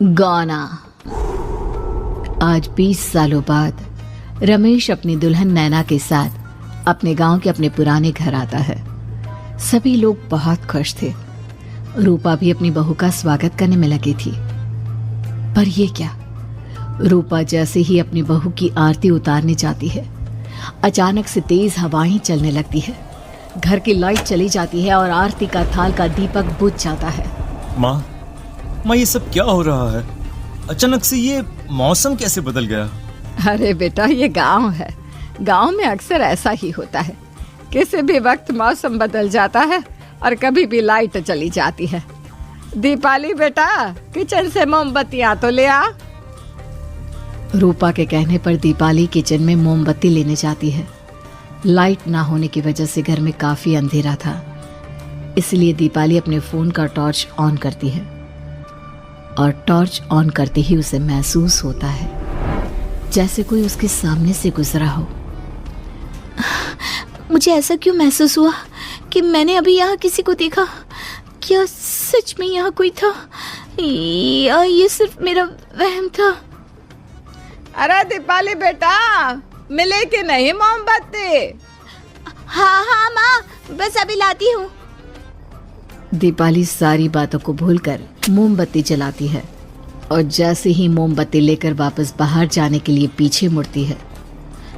गाना। आज 20 सालों बाद रमेश अपनी दुल्हन नैना के साथ अपने गांव के अपने पुराने घर आता है। सभी लोग बहुत खुश थे। रूपा भी अपनी बहू का स्वागत करने में लगी थी। पर ये क्या, रूपा जैसे ही अपनी बहू की आरती उतारने जाती है, अचानक से तेज हवाएं चलने लगती है। घर की लाइट चली जाती है और आरती का थाल का दीपक बुझ जाता है। माँ, ये सब क्या हो रहा है? अचानक से ये मौसम कैसे बदल गया? अरे बेटा, ये गांव है। गांव में अक्सर ऐसा ही होता है। किसी भी वक्त मौसम बदल जाता है और कभी भी लाइट चली जाती है। दीपाली बेटा, किचन से मोमबत्तियां तो ले आ। रूपा के कहने पर दीपाली किचन में मोमबत्ती लेने जाती है। लाइट ना होने की वजह से घर में काफी अंधेरा था, इसलिए दीपाली अपने फोन का टॉर्च ऑन करती है और टॉर्च ऑन करते ही उसे महसूस होता है जैसे कोई उसके सामने से गुजरा हो। मुझे ऐसा क्यों महसूस हुआ कि मैंने अभी यहाँ किसी को देखा? क्या सच में यहाँ कोई था या ये सिर्फ मेरा वहम था? अरे दीपाली बेटा, मिले कि नहीं मोमबत्ती? हाँ माँ, बस अभी लाती हूँ। दीपाली सारी बातों को भूलकर मोमबत्ती जलाती है और जैसे ही मोमबत्ती लेकर वापस बाहर जाने के लिए पीछे मुड़ती है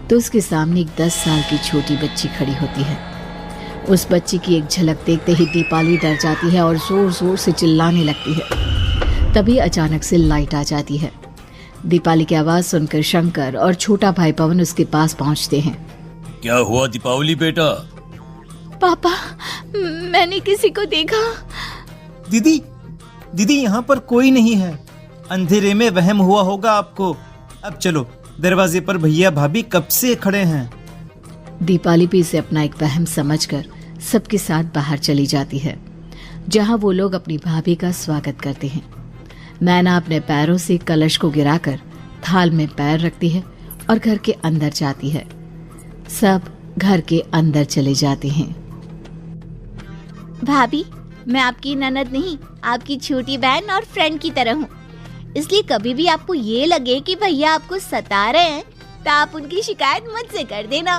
तो उसके सामने एक 10 साल की छोटी बच्ची खड़ी होती है। उस बच्ची की एक झलक देखते ही दीपाली डर जाती है और जोर जोर से चिल्लाने लगती है। तभी अचानक से लाइट आ जाती है। दीपाली की आवाज सुनकर शंकर और छोटा भाई पवन उसके पास पहुंचते हैं। क्या हुआ दीपावली बेटा? पापा, मैंने किसी को देखा। दीदी यहाँ पर कोई नहीं है। अंधेरे में वहम हुआ होगा आपको। अब चलो, दरवाजे पर भैया भाभी कब से खड़े हैं। दीपाली भी इसे अपना एक वहम समझकर सबके साथ बाहर चली जाती है, जहां वो लोग अपनी भाभी का स्वागत करते हैं। नैना अपने पैरों से कलश को गिराकर थाल में पैर रखती है और घर के अंदर जाती है। सब घर के अंदर चले जाते हैं। भाभी, मैं आपकी ननद नहीं, आपकी छोटी बहन और फ्रेंड की तरह हूँ। इसलिए कभी भी आपको ये लगे कि भैया आपको सता रहे हैं तो आप उनकी शिकायत मुझसे कर देना।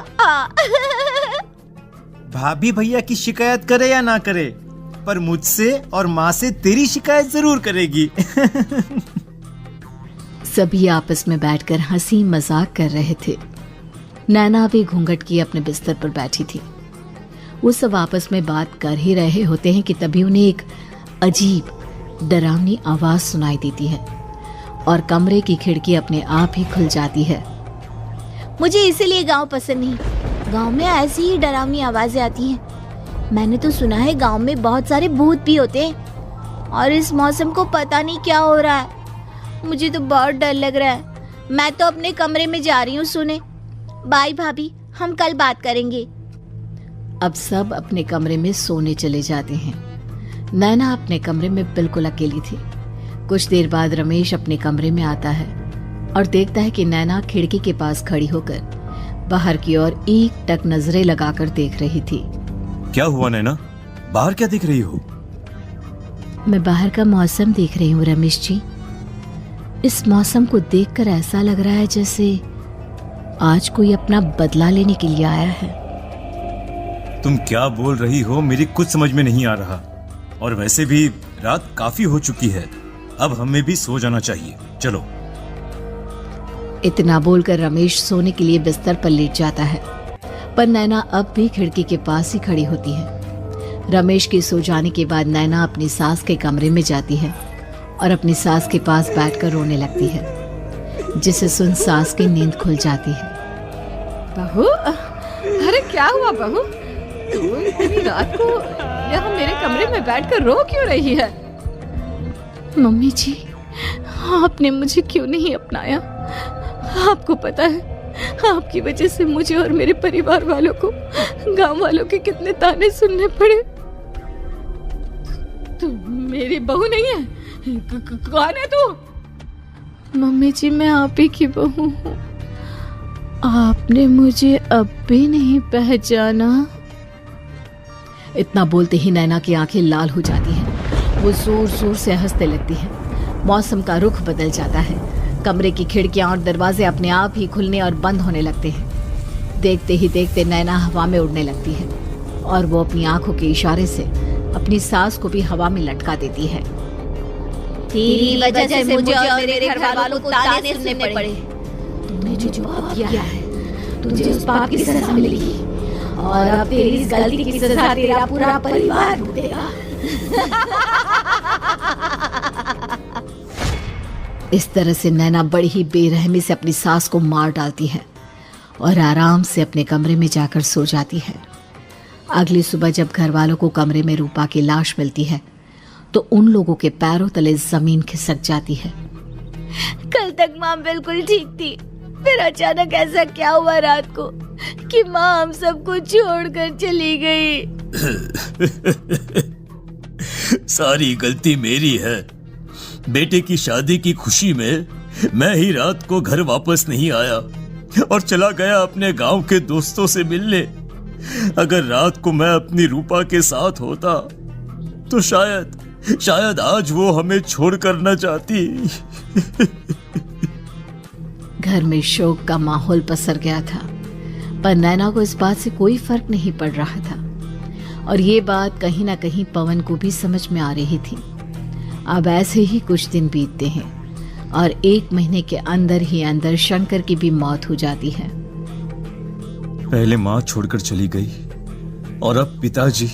भाभी भैया की शिकायत करे या ना करे, पर मुझसे और माँ से तेरी शिकायत जरूर करेगी। सभी आपस में बैठकर हंसी मजाक कर रहे थे। नैना भी घूंघट किए अपने बिस्तर पर बैठी थी। वो सब आपस में बात कर ही रहे होते हैं कि तभी उन्हें एक अजीब डरावनी आवाज सुनाई देती है और कमरे की खिड़की अपने आप ही खुल जाती है। मुझे इसीलिए गांव पसंद नहीं। गांव में ऐसी ही डरावनी आवाजें आती हैं। मैंने तो सुना है गांव में बहुत सारे भूत भी होते हैं और इस मौसम को पता नहीं क्या हो रहा है। मुझे तो बहुत डर लग रहा है। मैं तो अपने कमरे में जा रही हूँ सोने। बाय भाभी, हम कल बात करेंगे। अब सब अपने कमरे में सोने चले जाते हैं। नैना अपने कमरे में बिल्कुल अकेली थी। कुछ देर बाद रमेश अपने कमरे में आता है और देखता है कि नैना खिड़की के पास खड़ी होकर बाहर की ओर एक टक नजरें लगाकर देख रही थी। क्या हुआ नैना? बाहर क्या देख रही हो? मैं बाहर का मौसम देख रही हूँ रमेश जी। इस मौसम को देखकर ऐसा लग रहा है जैसे आज कोई अपना बदला लेने के लिए आया है। तुम क्या बोल रही हो? मेरी कुछ समझ में नहीं आ रहा। और वैसे भी रात काफी हो चुकी है, अब हमें भी सो जाना चाहिए। चलो। इतना बोलकर रमेश सोने के लिए बिस्तर पर लेट जाता है, पर नैना अब भी खिड़की के पास ही खड़ी होती है। रमेश के सो जाने के बाद नैना अपनी सास के कमरे में जाती है और अपनी सास के पास बैठकर रोने लगती है, जिसे सुन सास की नींद खुल जाती है। बहू, अरे क्या हुआ बहू? तू इतनी रात को यहाँ मेरे कमरे में बैठकर रो क्यों रही है? मम्मी जी, आपने मुझे क्यों नहीं अपनाया? आपको पता है, आपकी वजह से मुझे और मेरे परिवार वालों को गांव वालों के कितने ताने सुनने पड़े। तू मेरी बहू नहीं है? कौन है तू? मम्मी जी, मैं आप ही की बहू हूँ। आपने मुझे अब भी नहीं पहचाना? इतना बोलते ही नैना की आंखें लाल हो जाती हैं। वो जोर जोर से हंसने लगती है। मौसम का रुख बदल जाता है। कमरे की खिड़कियां और दरवाजे अपने आप ही खुलने और बंद होने लगते हैं। देखते ही देखते नैना हवा में उड़ने लगती है और वो अपनी आंखों के इशारे से अपनी सास को भी हवा में लटका देती है। तेरी वजह से मुझे और मेरे घर वालों को ताने सुनने पड़े। तूने जो पाप किया है, तुझे उस पाप की सजा मिलेगी और अब तेरी इस गलती की सजा तेरा पूरा परिवार भुगतेगा। इस तरह से नैना बड़ी ही बेरहमी से अपनी सास को मार डालती है और आराम से अपने कमरे में जाकर सो जाती है। अगली सुबह जब घर वालों को कमरे में रूपा की लाश मिलती है तो उन लोगों के पैरों तले जमीन खिसक जाती है। कल तक माँ बिल्कुल ठीक थी, फिर अचानक ऐसा क्या हुआ रात को कि माँ हम सबको छोड़कर चली गई। सारी गलती मेरी है। बेटे की शादी की खुशी में मैं ही रात को घर वापस नहीं आया और चला गया अपने गांव के दोस्तों से मिलने। अगर रात को मैं अपनी रूपा के साथ होता तो शायद आज वो हमें छोड़कर न जाती। घर में शोक का माहौल पसर गया था, पर नैना को इस बात से कोई फर्क नहीं पड़ रहा था और ये बात कहीं ना कहीं पवन को भी समझ में आ रही थी। अब ऐसे ही कुछ दिन बीतते हैं और 1 महीने के अंदर ही अंदर शंकर की भी मौत हो जाती है। पहले माँ छोड़कर चली गई और अब पिताजी।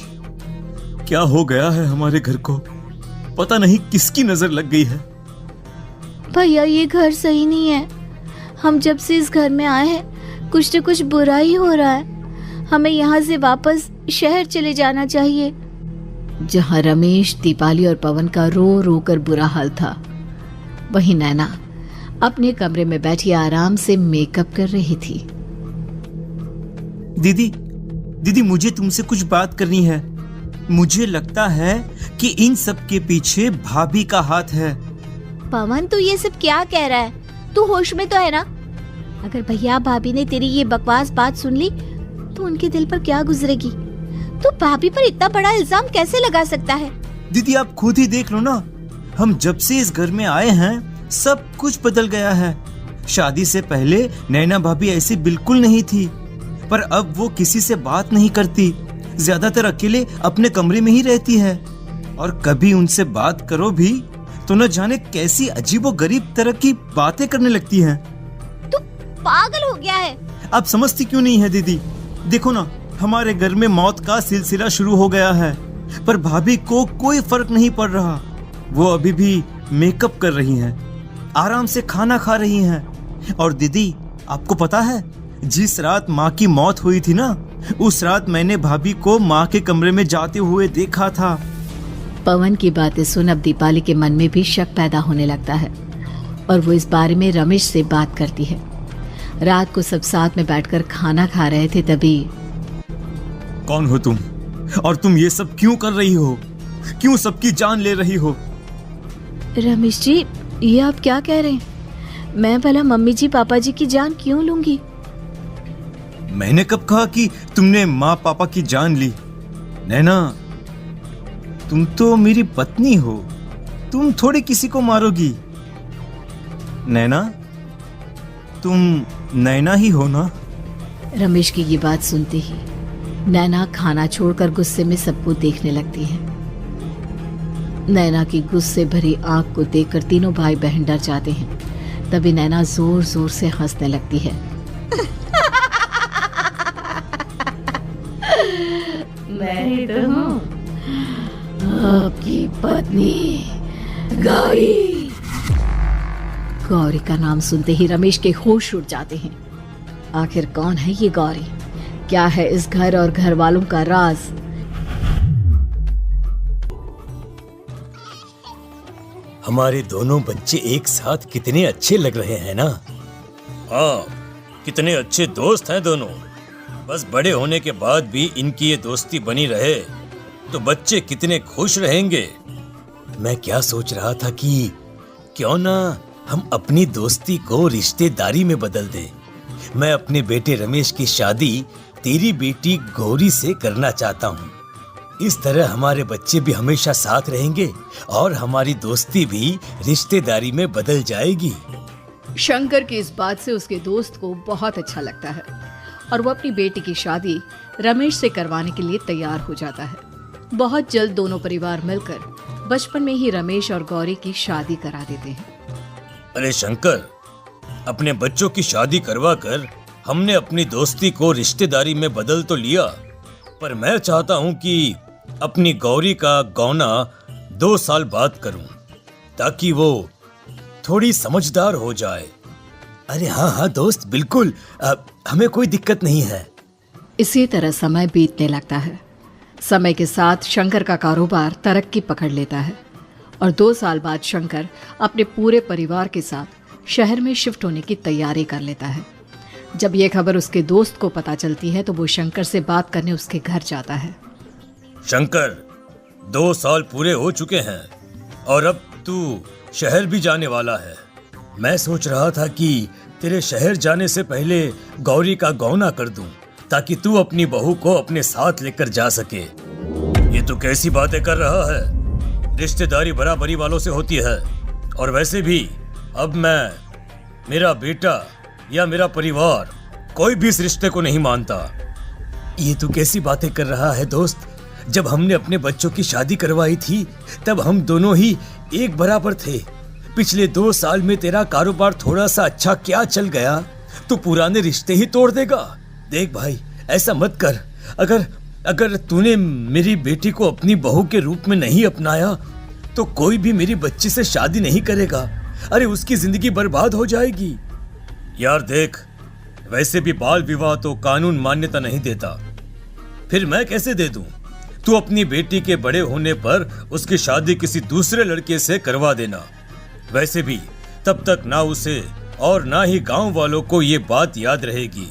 क्या हो गया है हमारे घर को? पता नहीं किसकी नजर लग गई है। भैया ये घर सही नहीं है। हम जब से इस घर में आए हैं कुछ न कुछ बुरा ही हो रहा है। हमें यहाँ से वापस शहर चले जाना चाहिए। जहाँ रमेश, दीपाली और पवन का रो रो कर बुरा हाल था, वहीं नैना अपने कमरे में बैठी आराम से मेकअप कर रही थी। दीदी मुझे तुमसे कुछ बात करनी है। मुझे लगता है कि इन सब के पीछे भाभी का हाथ है। पवन तू ये सब क्या कह रहा है? तू होश में तो है ना? अगर भैया भाभी ने तेरी ये बकवास बात सुन ली तो उनके दिल पर क्या गुजरेगी? तू भाभी पर इतना बड़ा इल्जाम कैसे लगा सकता है? दीदी आप खुद ही देख लो ना, हम जब से इस घर में आए हैं सब कुछ बदल गया है। शादी से पहले नैना भाभी ऐसी बिल्कुल नहीं थी, पर अब वो किसी से बात नहीं करती, ज्यादातर अकेले अपने कमरे में ही रहती है और कभी उनसे बात करो भी तो न जाने कैसी अजीबोगरीब तरह की बातें करने लगती हैं। तू पागल हो गया है? आप समझती क्यों नहीं है दीदी? देखो ना, हमारे घर में मौत का सिलसिला शुरू हो गया है, पर भाभी को कोई फर्क नहीं पड़ रहा। वो अभी भी मेकअप कर रही हैं, आराम से खाना खा रही हैं। और दीदी आपको पता है, जिस रात माँ की मौत हुई थी ना, उस रात मैंने भाभी को माँ के कमरे में जाते हुए देखा था। पवन की बातें सुन अब दीपाली के मन में भी शक पैदा होने लगता है और वो इस बारे में रमेश से बात करती है। रात को सब साथ में बैठकर खाना खा रहे थे, तभी कौन हो तुम और तुम ये सब क्यों कर रही हो? क्यों सबकी जान ले रही हो? रमेश जी ये आप क्या कह रहे हैं? मैं भला मम्मी जी पापा जी की जान क्यों लूंगी? मैंने कब कहा कि तुमने माँ पापा की जान ली? नैना तुम तो मेरी पत्नी हो, तुम थोड़ी किसी को मारोगी। नैना तुम नैना ही हो ना? रमेश की ये बात सुनते ही नैना खाना छोड़कर गुस्से में सबको देखने लगती है। नैना की गुस्से भरी आंख को देखकर तीनों भाई बहन डर जाते हैं। तभी नैना जोर जोर से हंसने लगती है। मैं ही तो हूँ आपकी पत्नी गौरी। गौरी का नाम सुनते ही रमेश के होश उड़ जाते हैं। आखिर कौन है ये गौरी? क्या है इस घर और घर वालों का राज? हमारे दोनों बच्चे एक साथ कितने अच्छे लग रहे हैं ना? हाँ, कितने अच्छे दोस्त हैं दोनों। बस बड़े होने के बाद भी इनकी ये दोस्ती बनी रहे तो बच्चे कितने खुश रहेंगे। मैं क्या सोच रहा था कि क्यों ना हम अपनी दोस्ती को रिश्तेदारी में बदल दें। मैं अपने बेटे रमेश की शादी तेरी बेटी गौरी से करना चाहता हूँ। इस तरह हमारे बच्चे भी हमेशा साथ रहेंगे और हमारी दोस्ती भी रिश्तेदारी में बदल जाएगी। शंकर की इस बात से उसके दोस्त को बहुत अच्छा लगता है और वो अपनी बेटी की शादी रमेश से करवाने के लिए तैयार हो जाता है। बहुत जल्द दोनों परिवार मिलकर बचपन में ही रमेश और गौरी की शादी करा देते हैं। अरे शंकर, अपने बच्चों की शादी करवा कर हमने अपनी दोस्ती को रिश्तेदारी में बदल तो लिया, पर मैं चाहता हूँ कि अपनी गौरी का गौना 2 साल बाद करूँ ताकि वो थोड़ी समझदार हो जाए। अरे हाँ हाँ दोस्त, बिल्कुल, हमें कोई दिक्कत नहीं है। इसी तरह समय बीतने लगता है। समय के साथ शंकर का कारोबार तरक्की पकड़ लेता है और 2 साल बाद शंकर अपने पूरे परिवार के साथ शहर में शिफ्ट होने की तैयारी कर लेता है। जब ये खबर उसके दोस्त को पता चलती है तो वो शंकर से बात करने उसके घर जाता है। शंकर, 2 साल पूरे हो चुके हैं और अब तू शहर भी जाने वाला है। मैं सोच रहा था कि तेरे शहर जाने से पहले गौरी का गौना कर दूं ताकि तू अपनी बहू को अपने साथ लेकर जा सके। ये तू कैसी बातें कर रहा है? रिश्तेदारी बराबरी वालों से होती है और वैसे भी अब मेरा बेटा या मेरा परिवार कोई भी इस रिश्ते को नहीं मानता। ये तू कैसी बातें कर रहा है दोस्त? जब हमने अपने बच्चों की शादी करवाई थी तब हम दोनों ही एक बराबर थे। पिछले 2 साल में तेरा कारोबार थोड़ा सा अच्छा क्या चल गया तो पुराने रिश्ते ही तोड़ देगा। देख भाई, ऐसा मत कर। अगर तूने मेरी बेटी को अपनी बहू के रूप में नहीं अपनाया तो कोई भी मेरी बच्ची से शादी नहीं करेगा। अरे उसकी जिंदगी बर्बाद हो जाएगी। यार देख, वैसे भी बाल विवाह तो कानून मान्यता नहीं देता, फिर मैं कैसे दे दूं? तू अपनी बेटी के बड़े होने पर उसकी शादी किसी दूसरे लड़के से करवा देना। वैसे भी तब तक ना उसे और ना ही गांव वालों को ये बात याद रहेगी।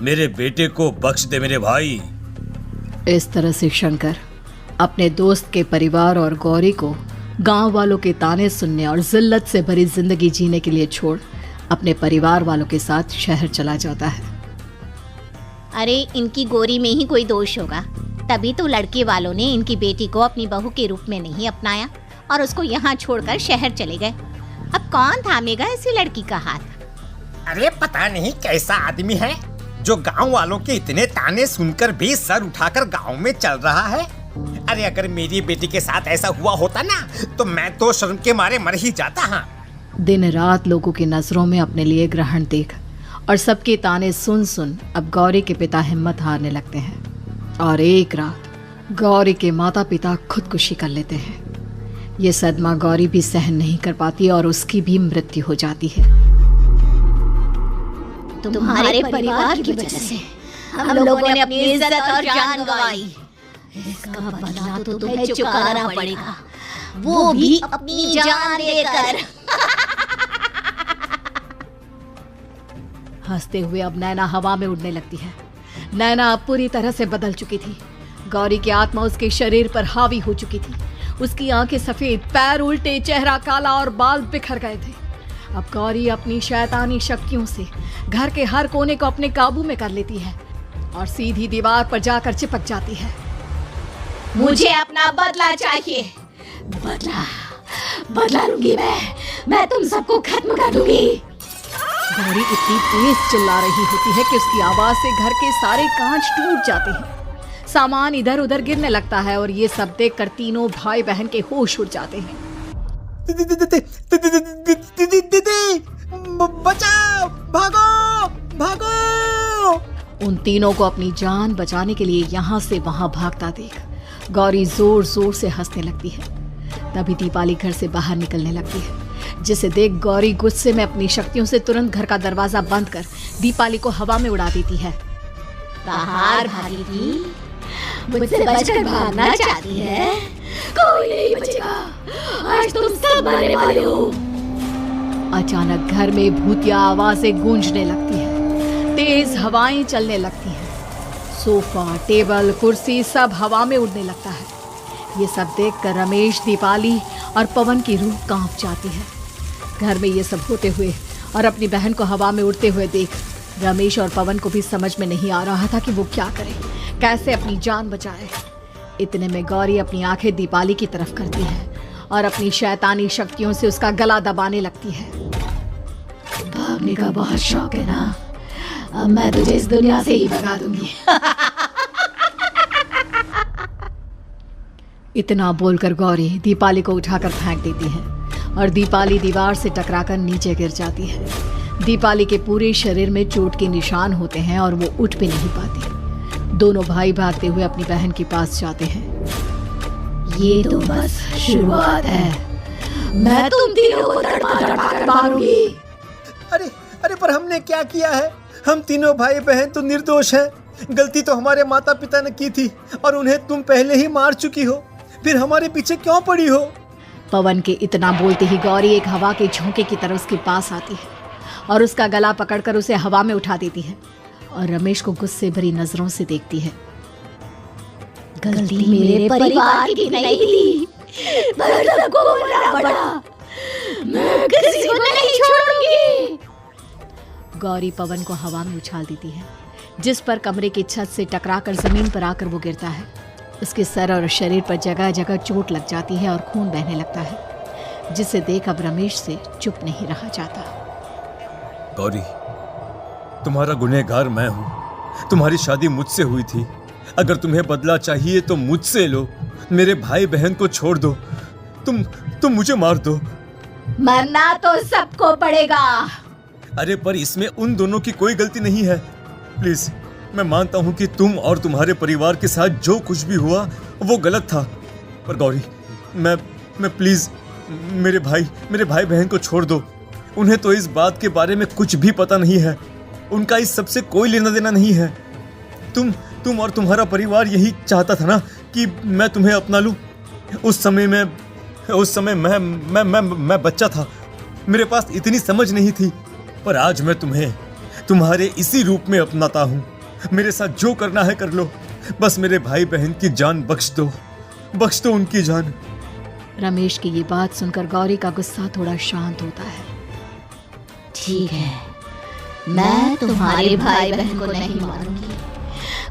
मेरे बेटे को बख्श दे मेरे भाई। इस तरह से शंकर अपने दोस्त के परिवार और गौरी को गांव वालों के ताने सुनने और जिल्लत से भरी जिंदगी जीने के लिए छोड़ अपने परिवार वालों के साथ शहर चला जाता है। अरे इनकी गौरी में ही कोई दोष होगा, तभी तो लड़के वालों ने इनकी बेटी को अपनी बहू के रूप में नहीं अपनाया और उसको यहाँ छोड़कर शहर चले गए। अब कौन थामेगा ऐसी लड़की का हाथ? अरे पता नहीं कैसा आदमी है जो गांव वालों के इतने ताने सुनकर भी सर उठाकर गांव में चल रहा है। अरे अगर मेरी बेटी के साथ ऐसा हुआ होता ना तो मैं तो शर्म के मारे मर ही जाता। हाँ, दिन रात लोगों की नजरों में अपने लिए ग्रहण देख और सबके ताने सुन सुन अब गौरी के पिता हिम्मत हारने लगते हैं और एक रात गौरी के माता पिता खुदकुशी कर लेते हैं। ये सदमा गौरी भी सहन नहीं कर पाती और उसकी भी मृत्यु हो जाती है। तुम्हारे परिवार की वजह से हम लोगों ने अपनी इज्जत और जान गंवाई। इसका बदला तो तुम्हें चुकाना पड़ेगा, वो भी अपनी जान देकर। हंसते हुए अब नैना हवा में उड़ने लगती है। नैना अब पूरी तरह से बदल चुकी थी। गौरी की आत्मा उसके शरीर पर हावी हो चुकी थी। उसकी आंखें सफेद, पैर उल्टे, चेहरा काला और बाल बिखर गए थे। अब गौरी अपनी शैतानी शक्तियों से घर के हर कोने को अपने काबू में कर लेती है और सीधी दीवार पर जाकर चिपक जाती है। मुझे अपना बदला चाहिए। बदला लूंगी मैं तुम सबको खत्म कर दूंगी। गौरी इतनी तेज चिल्ला रही होती है कि उसकी आवाज से घर के सारे कांच टूट जाते हैं। सामान इधर उधर गिरने लगता है और ये सब देखकर तीनों भाई बहन के होश उड़ जाते हैं। बचाओ, भागो। उन तीनों को अपनी जान बचाने के लिए यहाँ से वहां भागता देख गौरी जोर जोर से हंसने लगती है। तभी दीपाली घर से बाहर निकलने लगती है, जिसे देख गौरी गुस्से में अपनी शक्तियों से तुरंत घर का दरवाजा बंद कर दीपाली को हवा में उड़ा देती है। बाहर भागेगी, मुझसे बचकर भागना चाहती है, कोई नहीं बचेगा, आज तुम सब मरने वाले हो। अचानक घर में भूतिया आवाजें गूंजने लगती है, तेज हवाएं चलने लगती हैं, सोफा, टेबल, कुर्सी सब हवा में उड़ने लगता है। ये सब देखकर रमेश, दीपाली और पवन की रूह कांप जाती है। घर में ये सब होते हुए और अपनी बहन को हवा में उड़ते हुए देख रमेश और पवन को भी समझ में नहीं आ रहा था कि वो क्या करे, कैसे अपनी जान बचाए। इतने में गौरी अपनी आंखें दीपाली की तरफ करती है और अपनी शैतानी शक्तियों से उसका गला दबाने लगती है। भागने का बहुत शौक है ना, अब मैं तुझे इस दुनिया से ही भगा दूंगी। इतना बोलकर गौरी दीपाली को उठाकर फेंक देती है और दीपाली दीवार से टकराकर नीचे गिर जाती है। दीपाली के पूरे शरीर में चोट के निशान होते हैं और वो उठ भी नहीं पाती। दोनों भाई भागते हुए अपनी बहन के पास जाते हैं। ये तो बस शुरुआत है, मैं तुम तीनों को तड़पा कर मारूंगी। अरे अरे, पर हमने क्या किया है? हम तीनों भाई बहन तो निर्दोष हैं। गलती तो हमारे माता पिता ने की थी और उन्हें तुम पहले ही मार चुकी हो, फिर हमारे पीछे क्यों पड़ी हो? पवन के इतना बोलते ही गौरी एक हवा के झोंके की तरह उसके पास आती है और उसका गला पकड़कर उसे हवा में उठा देती है और रमेश को गुस्से भरी नजरों से देखती है। गलती मेरे परिवार की नहीं थी, पर सबको बोलना पड़ा। मैं किसी को नहीं छोड़ूंगी। गौरी पवन को हवा में उछाल देती है, जिस पर कमरे की छत से टकराकर जमीन पर आकर वो गिरता है। उसके सर और शरीर पर जगह जगह चोट लग जाती है और खून बहने लगता है, जिसे देख अब रमेश से चुप नहीं रहा जाता। गौरी, तुम्हारा गुनहगार मैं हूँ। तुम्हारी शादी मुझसे हुई थी। अगर तुम्हें बदला चाहिए तो मुझसे लो। मेरे भाई बहन को छोड़ दो। तुम मुझे मार दो। मरना तो सबको पड़ेगा। अरे पर इसमें उन दोनों की कोई गलती नहीं है। प्लीज, मैं मानता हूँ कि तुम और तुम्हारे परिवार के साथ जो कुछ भी हुआ वो गलत था, पर गौरी, मैं प्लीज मेरे भाई बहन को छोड़ दो। उन्हें तो इस बात के बारे में कुछ भी पता नहीं है। उनका इस सबसे कोई लेना देना नहीं है। तुम और तुम्हारा परिवार यही चाहता था ना कि मैं तुम्हें अपना लूं। उस समय मैं बच्चा था। मेरे पास इतनी समझ नहीं थी, पर आज मैं तुम्हें तुम्हारे इसी रूप में अपनाता हूँ। मेरे साथ जो करना है कर लो, बस मेरे भाई बहन की जान बख्श दो उनकी जान। रमेश की ये बात सुनकर गौरी का गुस्सा थोड़ा शांत होता है। ठीक है, मैं तुम्हारे भाई बहन को नहीं मारूंगी,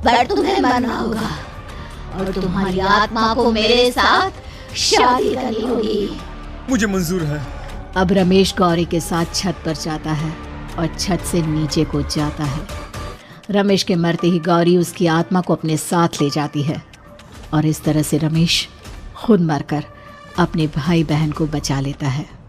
पर तुम्हें मरना होगा और तुम्हारी आत्मा को मेरे साथ शादी करनी होगी। मुझे मंजूर है। अब रमेश गौरी के साथ छत पर जाता है और छत से नीचे कूद जाता है। रमेश के मरते ही गौरी उसकी आत्मा को अपने साथ ले जाती है और इस तरह से रमेश खुद मरकर अपने भाई बहन को बचा लेता है।